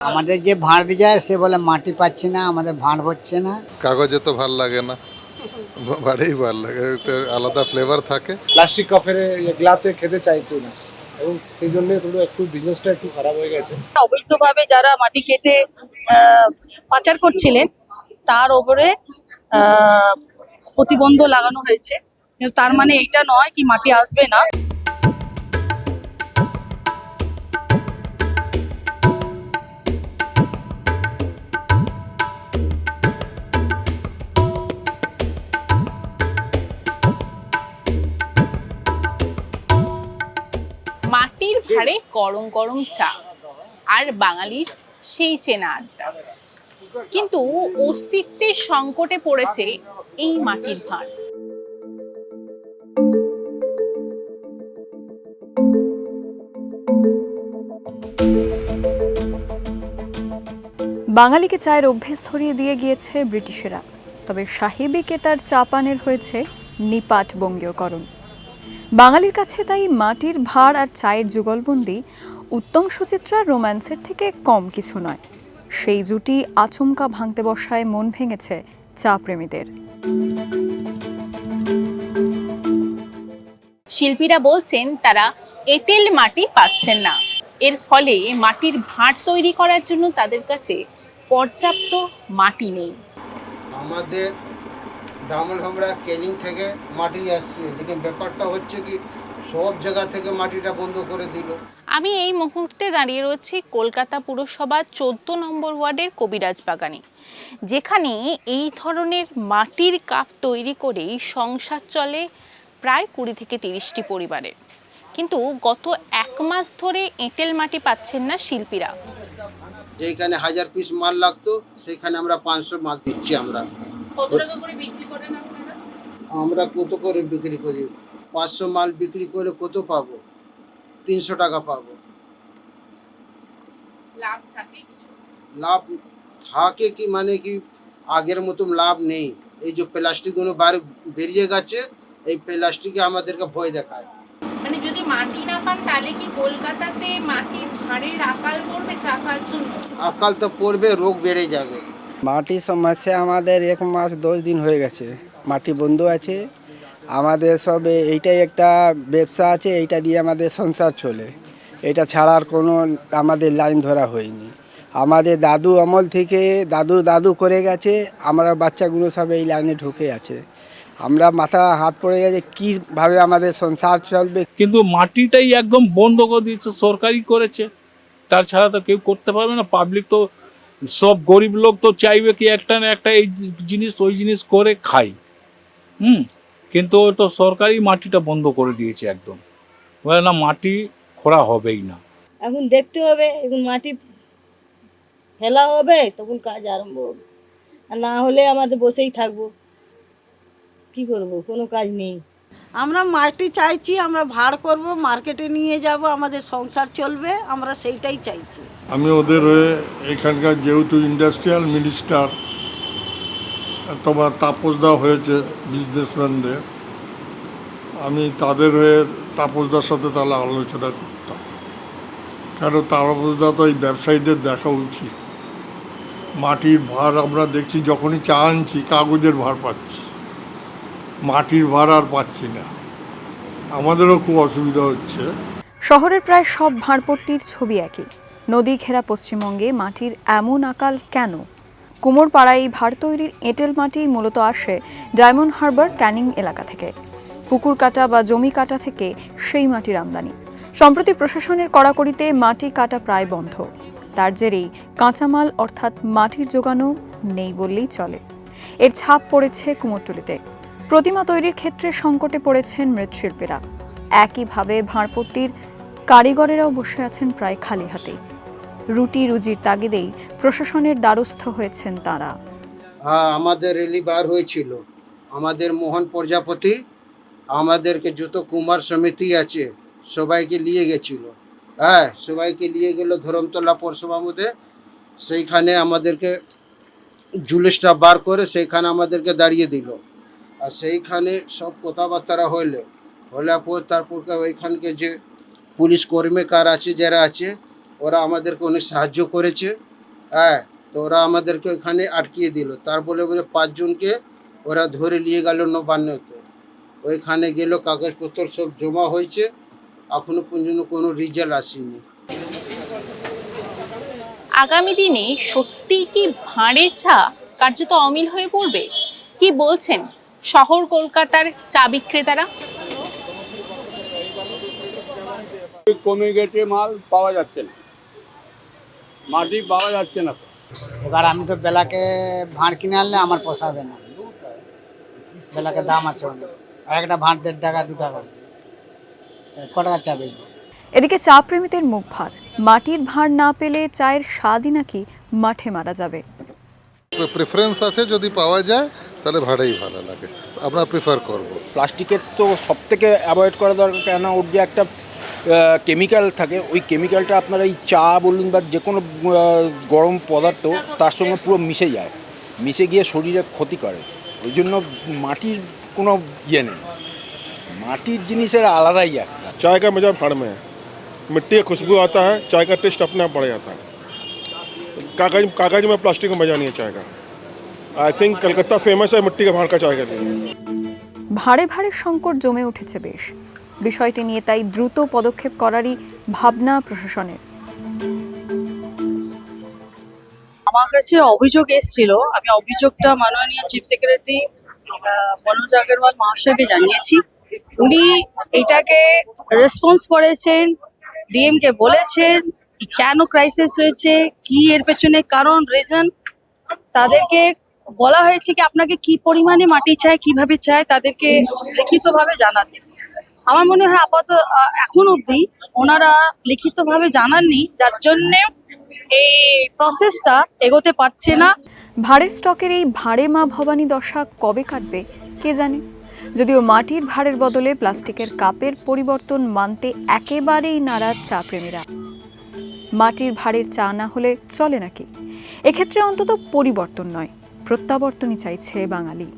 আমাদের যে ভাঁড় দিয়ে যায় সে বলে মাটি পাচ্ছি না, আমাদের ভাঁড় হচ্ছে না। কাগজে তো ভাল লাগে না, বাড়িই ভাল লাগে, একটা আলাদা ফ্লেভার থাকে। প্লাস্টিক কাপের গ্লাসে খেতে চাইছে না, এবং সেই জন্য একটু বিজনেসটা একটু খারাপ হয়ে গেছে। অবৈধভাবে যারা মাটি কেটে পাচার করছিলেন তার ওপরে প্রতিবন্ধ লাগানো হয়েছে, কিন্তু তার মানে এটা নয় কি মাটি আসবে না। মাটির ভাঁড়ে গরম গরম চা আর বাঙালির সেই চেনা আড্ডা, কিন্তু অস্তিত্বের সংকটে পড়েছে এই মাটির ভাঁড়। বাঙালিকে চায়ের অভ্যেস ধরিয়ে দিয়ে গিয়েছে ব্রিটিশেরা, তবে সাহেবী কেতার চা পানের হয়েছে নিপাট বঙ্গীয়করণ। বাঙালির কাছে তাই মাটির ভাঁড় আর চায়ের যুগলবন্দি উত্তম সুচিত্রার রোম্যান্সের থেকে কম কিছু নয়। সেই জুটি আচমকা ভাঙতে বসায় মন ভেঙেছে চা প্রেমীদের। শিল্পীরা বলছেন তারা এঁটেল মাটি পাচ্ছেন না, এর ফলে মাটির ভাঁড় তৈরি করার জন্য তাদের কাছে পর্যাপ্ত মাটি নেই। আমাদের দামলহমরা ক্যানিং থেকে মাটি আসছে, লেকিন ব্যাপারটা হচ্ছে কি সব জায়গা থেকে মাটিটা বন্ধ করে দিল। আমি এই মুহূর্তে দাঁড়িয়ে রয়েছি কলকাতা পুরসভার 14 নম্বর ওয়ার্ডের কবিরাজ বাগানে, যেখানে এই ধরনের মাটির কাপ তৈরি করেই সংসার চলে প্রায় 20 থেকে 30টি পরিবারের। কিন্তু গত 1 মাস ধরে এঁটেল মাটি পাচ্ছেন না শিল্পীরা। যেখানে 1000 পিস মাল লাগতো সেখানে আমরা 500 মাল দিচ্ছি। কত টাকা করে বিক্রি করেন আপনারা? আমরা কত করে বিক্রি করি? 500 মাল বিক্রি করে কত পাবো? 300 টাকা পাবো। লাভ থাকে কিছু? লাভ থাকে কি, মানে কি আগের মতো লাভ নেই। এই যে প্লাস্টিকগুলো বেরিয়ে গেছে, এই প্লাস্টিকে আমাদেরকে ভয় দেখায়। মানে যদি মাটি না পান তাহলে কি কলকাতাতে মাটির ভাঁড়ের আকাল পড়বে চা খাওয়ার জন্য? আকাল তো পড়বে, রোগ বেড়ে যাবে। মাটির সমস্যা আমাদের 1 মাস 10 দিন হয়ে গেছে, মাটি বন্ধ আছে। আমাদের সব এইটাই একটা ব্যবসা আছে, এইটা দিয়ে আমাদের সংসার চলে। এটা ছাড়ার কোনো আমাদের লাইন ধরা হয়নি। আমাদের দাদু আমল থেকে দাদু করে গেছে, আমরা বাচ্চাগুলো সব এই লাইনে ঢুকে আছে। আমরা মাথা হাত পড়ে গেছে কীভাবে আমাদের সংসার চলবে। কিন্তু মাটিটাই একদম বন্ধ করে দিয়েছে, সরকারি করেছে, তার ছাড়া তো কেউ করতে পারবে না। পাবলিক তো সব গরিব লোক তো চাইবে কি একটা না একটা এই জিনিস ওই জিনিস করে খাই। কিন্তু ও তো সরকারি মাটিটা বন্ধ করে দিয়েছে একদম, বলে না মাটি খোঁড়া হবেই না। এখন দেখতে হবে, এখন মাটি ফেলা হবে তখন কাজ আরম্ভ হবে, আর না হলে আমাদের বসেই থাকবো। কি করব, কোনো কাজ নেই। আমরা মাটি চাইছি, আমরা ভাড় করব, মার্কেটে নিয়ে যাব, আমাদের সংসার চলবে, আমরা সেইটাই চাইছি। আমি ওদের হয়ে এখানকার যেহেতু ইন্ডাস্ট্রিয়াল মিনিস্টার তোমার তাপসদা হয়েছে বিজনেসম্যানদের, আমি তাদের হয়ে তাপসদার সাথে তাহলে আলোচনা করতাম। কারণ তাপসদা তো এই ব্যবসায়ীদের দেখা উচিত। মাটির ভার আমরা দেখছি যখনই চা আনছি কাগজের ভার পাচ্ছি, মাটির ভার আর পাচ্ছি না। আমাদেরও খুব অসুবিধা হচ্ছে। শহরের প্রায় সব ভাঁড়পট্টির ছবি একই। নদী ঘেরা পশ্চিমবঙ্গে মাটির এমন আকাল কেন? কুমোরপাড়ায় ভাঁড় তৈরির এঁটেল মাটি মূলত আসে ডায়মন্ড হারবার ক্যানিং এলাকা থেকে। পুকুর কাটা বা জমি কাটা থেকে সেই মাটির আমদানি। সম্প্রতি প্রশাসনের কড়াকড়িতে মাটি কাটা প্রায় বন্ধ। তার জেরেই কাঁচামাল অর্থাৎ মাটির যোগানও নেই বললেই চলে। এর ছাপ পড়েছে কুমোরটুলিতে। প্রতিমা তৈরির ক্ষেত্রে সংকটে পড়েছেন মৃৎশিল্পীরা। একইভাবে ভাঁড়পট্টির কারিগরেরাও বসে আছেন প্রায় খালি হাতে। রুটি রুজির তাগিদেই প্রশাসনের দ্বারস্থ হয়েছেন তারা। আমাদের রেলি বার হয়েছিল, আমাদের মোহন প্রজাপতি আমাদেরকে যত কুমার সমিতি আছে সবাইকে নিয়ে গেছিল। সবাইকে নিয়ে গেল ধরমতলা পৌরসভার মধ্যে। সেইখানে আমাদেরকে জুলুসটা বার করে সেইখানে আমাদেরকে দাঁড়িয়ে দিল। আর সেইখানে সব কথাবার্তা হলে পর তারপর ওইখানকে যে পুলিশ কর্মী কার আছে যারা আছে ওরা আমাদেরকে অনেক সাহায্য করেছে। হ্যাঁ, তো ওরা আমাদেরকে ওখানে আটকিয়ে দিল। তার বলে 5 জনকে ওরা ধরে নিয়ে গেল নবান্নতে। ওইখানে গেল, কাগজপত্র সব জমা হয়েছে, এখনো পর্যন্ত কোনো রেজাল্ট আসেনি। আগামী দিনে সত্যিই কি ভাঁড়ের চা কার্যত অমিল হয়ে পড়বে? কি বলছেন শহর কলকাতার চা বিক্রেতারা? কমে গেছে, মাল পাওয়া যাচ্ছে না, মাটি পাওয়া যাচ্ছে না। এবার আমি তো বেলাকে ভাঁড় কিনে আনলে আমার পোষাবে না, বেলাকে দাম আছে অনেক, একটা ভাঁড় 1.5 টাকা 2 টাকা, ক টাকা চা বেচবো। এদিকে চা প্রেমীদের মুখ ভার, মাটির ভাঁড় না পেলে চায়ের স্বাদই নাকি মাঠে মারা যাবে। প্রেফারেন্স আছে, যদি পাওয়া যায় তাহলে ভাড়াই ভালো লাগে, আমরা প্রেফার করব। প্লাস্টিকের তো সব থেকে অ্যাভয়েড করা দরকার, কেন ওর যে একটা কেমিক্যাল থাকে, ওই কেমিক্যালটা আপনার এই চা বলুন বা যে কোনো গরম পদার্থ তার সঙ্গে পুরো মিশে যায়, মিশে গিয়ে শরীরে ক্ষতি করে। ওই জন্য মাটির কোনো ইয়ে নেই, মাটির জিনিসের আলাদাই একটা। चाय का मज़ा भाड़ में है, मिट्टी का खुशबू आता है, चाय का टेस्ट अपने आप बढ़ जाता है। कागज में प्लास्टिक में मज़ा नहीं है चाय का। आई थिंक कलकत्ता फेमस है मिट्टी का भाड़ का चाय के लिए। ভাড়ে ভাড়ে সংকট জমে উঠেছে বেশ, বিষয়টি নিয়ে তাই দ্রুত পদক্ষেপ করারই ভাবনা প্রশাসনের। আমার কাছে অভিযোগ এসেছিল, আমি অভিযোগটা মাননীয় চিফ সেক্রেটারি মনোজ আগরওয়াল মহাশয়কে জানিয়েছি। উনি এটাকে রেসপন্স করেছেন, ডিএম কে বলেছেন কেন ক্রাইসিস হয়েছে, কি এর পেছনে কারণ রিজন, তাদেরকে বলা হয়েছে কি আপনাকে কি পরিমাণে মাটি চাই, কিভাবে চাই, তাদেরকে লিখিতভাবে জানাতে। আমার মনে হয় আপাতত এখন অবধি ওনারা লিখিতভাবে জানাননি, যার জন্য এই প্রসেসটা এগোতে পারছে না। ভাড়ের স্টকের এই ভাড়ে মা ভবানী দশা কবে কাটবে কে জানে। যদিও মাটির ভাড়ের বদলে প্লাস্টিকের কাপের পরিবর্তন মানতে একেবারেই নারাজ চা প্রেমীরা। মাটির ভাড়ের চা না হলে চলে নাকি? এক্ষেত্রে অন্তত পরিবর্তন নয়, প্রত্যাবর্তনই চাইছে বাঙালি।